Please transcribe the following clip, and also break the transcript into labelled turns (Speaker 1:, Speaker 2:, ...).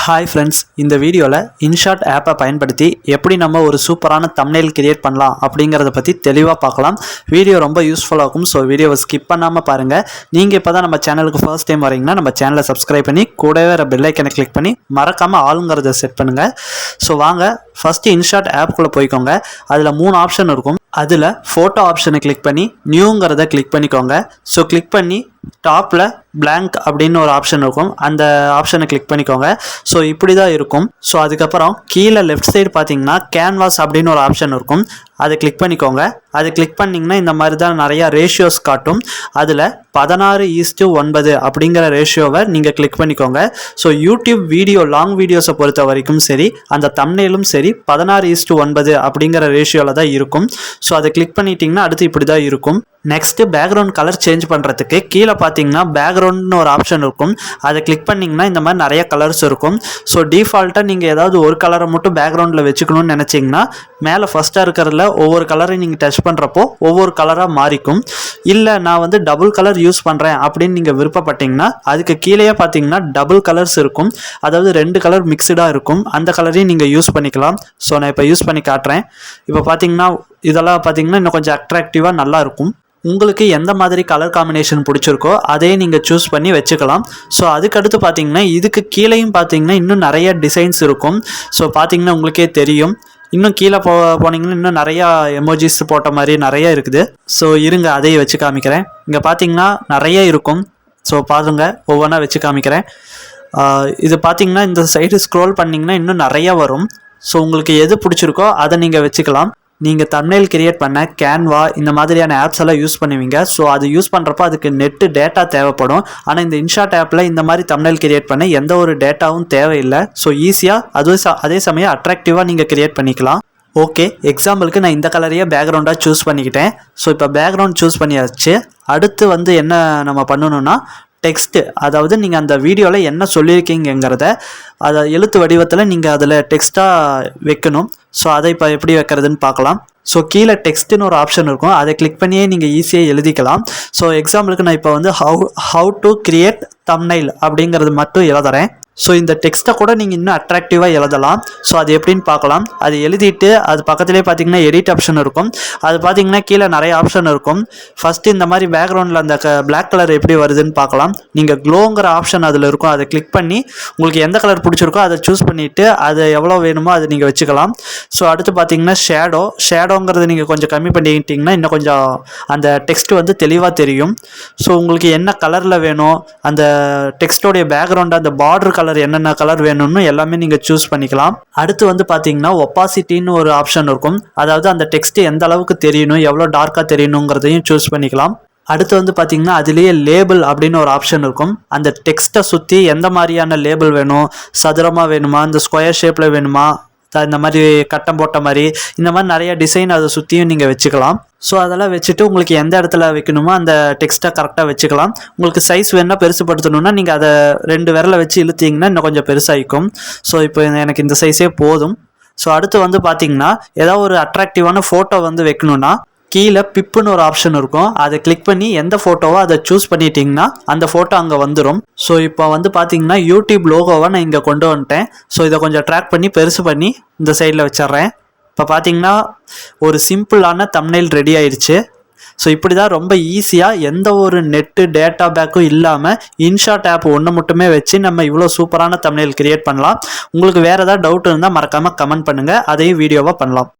Speaker 1: Hi friends, இந்த வீடியோவில் InShot ஆப்பை பயன்படுத்தி எப்படி நம்ம ஒரு சூப்பரான தம்ப்நெயில் கிரியேட் பண்ணலாம் அப்படிங்கிறத பற்றி தெளிவாக பார்க்கலாம். வீடியோ ரொம்ப யூஸ்ஃபுல்லாக இருக்கும். ஸோ வீடியோவை ஸ்கிப் பண்ணாமல் பாருங்கள். நீங்கள் இப்போ தான் நம்ம சேனலுக்கு ஃபர்ஸ்ட் டைம் வரீங்கன்னா நம்ம சேனலை சப்ஸ்கிரைப் பண்ணி கூடவே வர பெல் ஐக்கனை கிளிக் பண்ணி மறக்காமல் ஆளுங்கிறத செட் பண்ணுங்கள். ஸோ வாங்க ஃபஸ்ட்டு இன்ஷாட் ஆப்குள்ளே போய்க்கோங்க. அதில் 3 ஆப்ஷன் இருக்கும். அதில் ஃபோட்டோ ஆப்ஷனை கிளிக் பண்ணி நியூங்கிறத கிளிக் பண்ணிக்கோங்க. ஸோ கிளிக் பண்ணி டாப்பில் blank அப்படின்னு ஒரு ஆப்ஷன் இருக்கும். அந்த ஆப்ஷனை கிளிக் பண்ணிக்கோங்க. ஸோ இப்படி தான் இருக்கும். ஸோ அதுக்கப்புறம் கீழே லெஃப்ட் சைடு பார்த்தீங்கன்னா கேன்வாஸ் அப்படின்னு ஒரு ஆப்ஷன் இருக்கும். அதை கிளிக் பண்ணிக்கோங்க. அது கிளிக் பண்ணிங்கன்னா இந்த மாதிரி தான் நிறையா ரேஷியோஸ் காட்டும். அதில் 16:9 அப்படிங்கிற ரேஷியோவை நீங்கள் கிளிக் பண்ணிக்கோங்க. ஸோ யூடியூப் வீடியோ லாங் வீடியோஸை பொறுத்த வரைக்கும் சரி, அந்த தம்ப்நெயிலும் சரி 16:9 அப்படிங்கிற ரேஷியோவில் தான் இருக்கும். ஸோ அதை கிளிக் பண்ணிட்டீங்கன்னா அடுத்து இப்படி தான் இருக்கும். நெக்ஸ்ட்டு பேக்ரவுண்ட் கலர் சேஞ்ச் பண்ணுறதுக்கு கீழே பார்த்தீங்கன்னா பேக்ரவுண்ட்னு ஒரு ஆப்ஷன் இருக்கும். அதை கிளிக் பண்ணிங்கன்னா இந்த மாதிரி நிறைய கலர்ஸ் இருக்கும். ஸோ டிஃபால்ட்டாக நீங்கள் ஏதாவது ஒரு கலரை மட்டும் பேக்ரவுண்டில் வச்சுக்கணும்னு நினச்சிங்கன்னா மேலே ஃபஸ்ட்டாக இருக்கிறதுல ஒவ்வொரு கலரையும் நீங்கள் டச் பண்ணுறப்போ ஒவ்வொரு கலராக மாறிக்கும். இல்லை நான் வந்து டபுள் கலர் யூஸ் பண்ணுறேன் அப்படின்னு நீங்கள் விருப்பப்பட்டீங்கன்னா அதுக்கு கீழே பார்த்தீங்கன்னா டபுள் கலர்ஸ் இருக்கும். அதாவது 2 கலர் மிக்சடாக இருக்கும். அந்த கலரையும் நீங்கள் யூஸ் பண்ணிக்கலாம். ஸோ நான் இப்போ யூஸ் பண்ணி காட்டுறேன். இப்போ பார்த்தீங்கன்னா இதெல்லாம் பார்த்தீங்கன்னா இன்னும் கொஞ்சம் அட்ராக்டிவாக நல்லா இருக்கும். உங்களுக்கு எந்த மாதிரி கலர் காம்பினேஷன் பிடிச்சிருக்கோ அதே நீங்கள் சூஸ் பண்ணி வச்சுக்கலாம். ஸோ அதுக்கடுத்து பார்த்தீங்கன்னா இதுக்கு கீழேயும் பார்த்தீங்கன்னா இன்னும் நிறைய டிசைன்ஸ் இருக்கும். ஸோ பார்த்தீங்கன்னா உங்களுக்கே தெரியும். இன்னும் கீழே போனீங்கன்னா இன்னும் நிறையா எமோஜிஸ் போட்ட மாதிரி நிறைய இருக்குது. ஸோ இருங்க அதையே வச்சு காமிக்கிறேன். இங்கே பார்த்தீங்கன்னா நிறைய இருக்கும். ஸோ பாருங்கள், ஒவ்வொன்றா வச்சு காமிக்கிறேன். இது பார்த்தீங்கன்னா இந்த சைடு ஸ்க்ரோல் பண்ணிங்கன்னா இன்னும் நிறையா வரும். ஸோ உங்களுக்கு எது பிடிச்சிருக்கோ அதை நீங்கள் வச்சுக்கலாம். நீங்கள் தம்ப்நெயில் கிரியேட் பண்ண கேன்வா இந்த மாதிரியான ஆப்ஸ் எல்லாம் யூஸ் பண்ணுவீங்க. ஸோ அது யூஸ் பண்ணுறப்போ அதுக்கு நெட்டு டேட்டா தேவைப்படும். ஆனால் இந்த இன்ஷாட் ஆப்பில் இந்த மாதிரி தம்ப்நெயில் கிரியேட் பண்ண எந்த ஒரு டேட்டாவும் தேவையில்லை. ஸோ ஈஸியாக அதே சமயம் அட்ராக்டிவாக நீங்கள் கிரியேட் பண்ணிக்கலாம். ஓகே, எக்ஸாம்பிளுக்கு நான் இந்த கலரையே பேக்ரவுண்டாக சூஸ் பண்ணிக்கிட்டேன். ஸோ இப்போ பேக்ரவுண்ட் சூஸ் பண்ணியாச்சு. அடுத்து வந்து என்ன நம்ம பண்ணணும்னா டெக்ஸ்ட்டு, அதாவது நீங்கள் அந்த வீடியோவில் என்ன சொல்லியிருக்கீங்கிறத அதை எழுத்து வடிவத்தில் நீங்கள் அதில் டெக்ஸ்ட்டாக வைக்கணும். ஸோ அதை இப்போ எப்படி வைக்கிறதுன்னு பார்க்கலாம். ஸோ கீழே டெக்ஸ்ட்டுன்னு ஒரு ஆப்ஷன் இருக்கும். அதை கிளிக் பண்ணியே நீங்கள் ஈஸியாக எழுதிக்கலாம். ஸோ எக்ஸாம்பிளுக்கு நான் இப்போ வந்து ஹவு டு கிரியேட் தம்ப்நெயில் அப்படிங்கிறது மட்டும் எழுதுறேன். ஸோ இந்த டெக்ஸ்ட்டை கூட நீங்கள் இன்னும் அட்ராக்டிவாக எழுதலாம். ஸோ அது எப்படின்னு பார்க்கலாம். அது எழுதிட்டு அது பக்கத்துலேயே பார்த்தீங்கன்னா எடிட் ஆப்ஷன் இருக்கும். அது பார்த்தீங்கன்னா கீழே நிறைய ஆப்ஷன் இருக்கும். ஃபஸ்ட்டு இந்த மாதிரி பேக்ரவுண்டில் அந்த பிளாக் கலர் எப்படி வருதுன்னு பார்க்கலாம். நீங்கள் க்ளோங்கிற ஆப்ஷன் அதில் இருக்கும். அதை கிளிக் பண்ணி உங்களுக்கு எந்த கலர் பிடிச்சிருக்கோ அதை சூஸ் பண்ணிவிட்டு அது எவ்வளோ வேணுமோ அதை நீங்கள் வச்சுக்கலாம். ஸோ அடுத்து பார்த்தீங்கன்னா ஷேடோங்கிறது நீங்கள் கொஞ்சம் கம்மி பண்ணிக்கிட்டிங்கன்னா இன்னும் கொஞ்சம் அந்த டெக்ஸ்ட் வந்து தெளிவாக தெரியும். ஸோ உங்களுக்கு என்ன கலரில் வேணும், அந்த டெக்ஸ்டோடைய பேக்ரவுண்டு அந்த பார்டர் கலர் என்னென்ன கலர் வேணும்னு எல்லாமே நீங்கள் சூஸ் பண்ணிக்கலாம். அடுத்து வந்து பார்த்தீங்கன்னா ஒப்பாசிட்டின்னு ஒரு ஆப்ஷன் இருக்கும். அதாவது அந்த டெக்ஸ்ட் எந்த அளவுக்கு தெரியணும், எவ்வளோ டார்க்காக தெரியணுங்கிறதையும் சூஸ் பண்ணிக்கலாம். அடுத்து வந்து பார்த்தீங்கன்னா அதுலேயே லேபிள் அப்படின்னு ஒரு ஆப்ஷன் இருக்கும். அந்த டெக்ஸ்ட்டை சுற்றி எந்த மாதிரியான லேபிள் வேணும், சதுரமாக வேணுமா, இந்த ஸ்கொயர் ஷேப்பில் வேணுமா, இந்த மாதிரி கட்டம் போட்ட மாதிரி இந்த மாதிரி நிறைய டிசைன் அதை சுற்றியும் நீங்கள் வச்சுக்கலாம். ஸோ அதெல்லாம் வச்சுட்டு உங்களுக்கு எந்த இடத்துல வைக்கணுமோ அந்த டெக்ஸ்ட்டை கரெக்டாக வச்சுக்கலாம். உங்களுக்கு சைஸ் வேணால் பெருசுப்படுத்தணுன்னா நீங்கள் அதை 2 விரலை வச்சு இழுத்தீங்கன்னா இன்னும் கொஞ்சம் பெருசாகிக்கும். ஸோ இப்போ எனக்கு இந்த சைஸே போதும். ஸோ அடுத்து வந்து பார்த்தீங்கன்னா ஏதாவது ஒரு அட்ராக்டிவான ஃபோட்டோ வந்து வைக்கணுன்னா கீழே பிப்புன்னு ஒரு ஆப்ஷன் இருக்கும். அதை கிளிக் பண்ணி எந்த ஃபோட்டோவோ அதை சூஸ் பண்ணிட்டீங்கன்னா அந்த ஃபோட்டோ அங்கே வந்துடும். ஸோ இப்போ வந்து பார்த்தீங்கன்னா யூடியூப் லோகோவை நான் இங்கே கொண்டு வந்துட்டேன். ஸோ இதை கொஞ்சம் ட்ராக் பண்ணி பெருசு பண்ணி இந்த சைடில் வச்சிட்றேன். இப்போ பார்த்தீங்கன்னா ஒரு சிம்பிளான தம்ப்நெயில் ரெடி ஆயிடுச்சு. ஸோ இப்படி தான் ரொம்ப ஈஸியாக எந்த ஒரு நெட்டு டேட்டா பேக்கும் இல்லாமல் இன்ஷாட் ஆப் ஒன்று மட்டுமே வச்சு நம்ம இவ்வளோ சூப்பரான தம்ப்நெயில் கிரியேட் பண்ணலாம். உங்களுக்கு வேறு ஏதாவது டவுட் இருந்தால் மறக்காமல் கமெண்ட் பண்ணுங்கள். அதையும் வீடியோவாக பண்ணலாம்.